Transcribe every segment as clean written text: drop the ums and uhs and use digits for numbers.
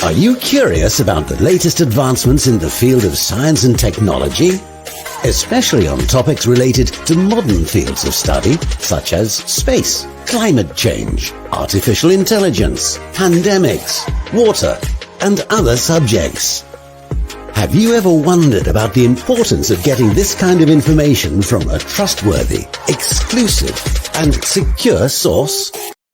Are you curious about the latest advancements in the field of science and technology? Especially on topics related to modern fields of study such as space, climate change, artificial intelligence, pandemics, water, and other subjects. Have you ever wondered about the importance of getting this kind of information from a trustworthy, exclusive, and secure source?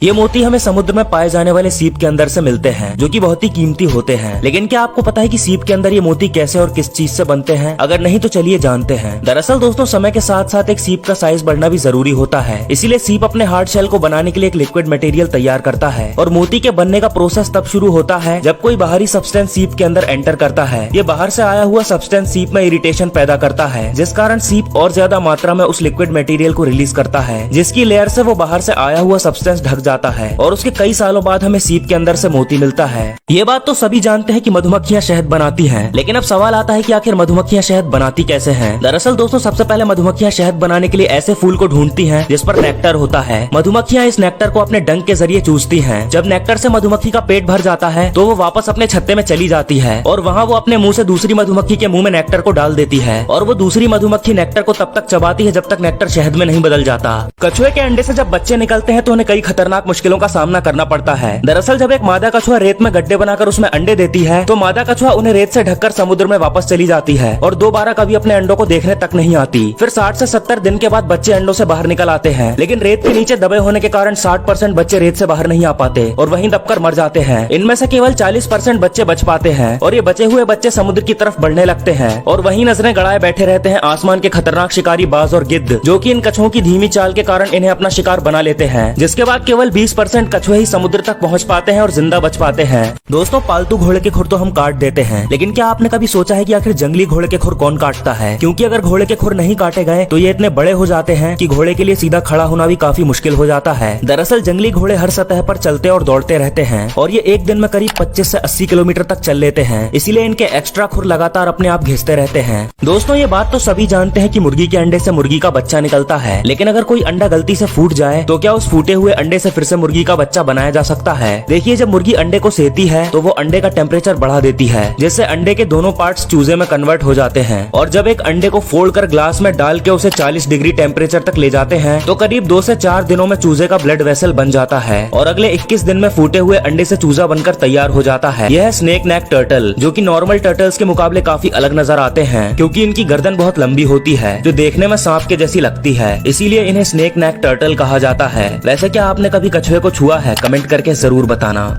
ये मोती हमें समुद्र में पाए जाने वाले सीप के अंदर से मिलते हैं, जो कि बहुत ही कीमती होते हैं। लेकिन क्या आपको पता है कि सीप के अंदर ये मोती कैसे और किस चीज से बनते हैं? अगर नहीं तो चलिए जानते हैं। दरअसल दोस्तों, समय के साथ साथ एक सीप का साइज बढ़ना भी जरूरी होता है। इसीलिए सीप अपने हार्ड शेल को बनाने के लिए एक लिक्विड मटेरियल तैयार करता है, और मोती के बनने का प्रोसेस तब शुरू होता है जब कोई बाहरी सब्सटेंस सीप के अंदर एंटर करता है। ये बाहर से आया हुआ सब्सटेंस सीप में इरिटेशन पैदा करता है, जिस कारण सीप और ज्यादा मात्रा में उस लिक्विड मटेरियल को रिलीज करता है, जिसकी लेयर से वो बाहर से आया हुआ सब्सटेंस ढक जाता है, और उसके कई सालों बाद हमें सीप के अंदर से मोती मिलता है। ये बात तो सभी जानते हैं कि मधुमक्खियां शहद बनाती हैं, लेकिन अब सवाल आता है कि आखिर मधुमक्खियां शहद बनाती कैसे हैं? दरअसल दोस्तों, सबसे पहले मधुमक्खियां शहद बनाने के लिए ऐसे फूल को ढूंढती हैं जिस पर नेक्टर होता है। मधुमक्खियां इस नेक्टर को अपने डंक के जरिए चूसती हैं। जब नेक्टर से मधुमक्खी का पेट भर जाता है तो वो वापस अपने छत्ते में चली जाती है, और वहाँ वो अपने मुंह से दूसरी मधुमक्खी के मुंह में नेक्टर को डाल देती है, और वो दूसरी मधुमक्खी नेक्टर को तब तक चबाती है जब तक नेक्टर शहद में नहीं बदल जाता। कछुए के अंडे से जब बच्चे निकलते हैं तो उन्हें कई खतरनाक मुश्किलों का सामना करना पड़ता है। दरअसल जब एक मादा कछुआ रेत में गड्ढे बनाकर उसमें अंडे देती है तो मादा कछुआ उन्हें रेत से ढककर समुद्र में वापस चली जाती है, और दोबारा कभी अपने अंडों को देखने तक नहीं आती। फिर 60 से 70 दिन के बाद बच्चे अंडों से बाहर निकल आते हैं, लेकिन रेत के नीचे दबे होने के कारण 60% बच्चे रेत से बाहर नहीं आ पाते और वहीं दबकर मर जाते हैं। इनमें से केवल 40% बच्चे बच पाते हैं, और ये बचे हुए बच्चे समुद्र की तरफ बढ़ने लगते हैं, और वहीं नजरें गड़ाए बैठे रहते हैं आसमान के खतरनाक शिकारी बाज और गिद्ध, जो कि इन कछुओं की धीमी चाल के कारण इन्हें अपना शिकार बना लेते हैं। जिसके बाद केवल 20% कछुए ही समुद्र तक पहुँच पाते हैं और जिंदा बच पाते हैं। दोस्तों, पालतू घोड़े के खुर तो हम काट देते हैं, लेकिन क्या आपने कभी सोचा है कि आखिर जंगली घोड़े के खुर कौन काटता है? क्योंकि अगर घोड़े के खुर नहीं काटे गए तो ये इतने बड़े हो जाते हैं कि घोड़े के लिए सीधा खड़ा होना भी काफी मुश्किल हो जाता है। दरअसल जंगली घोड़े हर सतह पर चलते और दौड़ते रहते हैं, और ये एक दिन में करीब 25 से 80 किलोमीटर तक चल लेते हैं। इसीलिए इनके एक्स्ट्रा खुर लगातार अपने आप घिसते रहते हैं। दोस्तों, ये बात तो सभी जानते हैं कि मुर्गी के अंडे से मुर्गी का बच्चा निकलता है, लेकिन अगर कोई अंडा गलती से फूट जाए तो क्या उस फूटे हुए अंडे से फिर से मुर्गी का बच्चा बनाया जा सकता है? देखिए, जब मुर्गी अंडे को सेती है तो वो अंडे का टेम्परेचर बढ़ा देती है, जिससे अंडे के दोनों पार्ट्स चूजे में कन्वर्ट हो जाते हैं, और जब एक अंडे को फोड़कर ग्लास में डाल के उसे 40 डिग्री टेम्परेचर तक ले जाते हैं तो करीब 2 से 4 दिनों में चूजे का ब्लड वेसल बन जाता है, और अगले 21 दिन में फूटे हुए अंडे से चूजा बनकर तैयार हो जाता है। यह है स्नेक नेक टर्टल, जो कि नॉर्मल टर्टल्स के मुकाबले काफी अलग नजर आते हैं, क्योंकि इनकी गर्दन बहुत लंबी होती है जो देखने में सांप के जैसी लगती है। इसीलिए इन्हें स्नेक नेक टर्टल कहा जाता है। वैसे क्या आपने कभी कछुए को छुआ है? कमेंट करके जरूर बताना।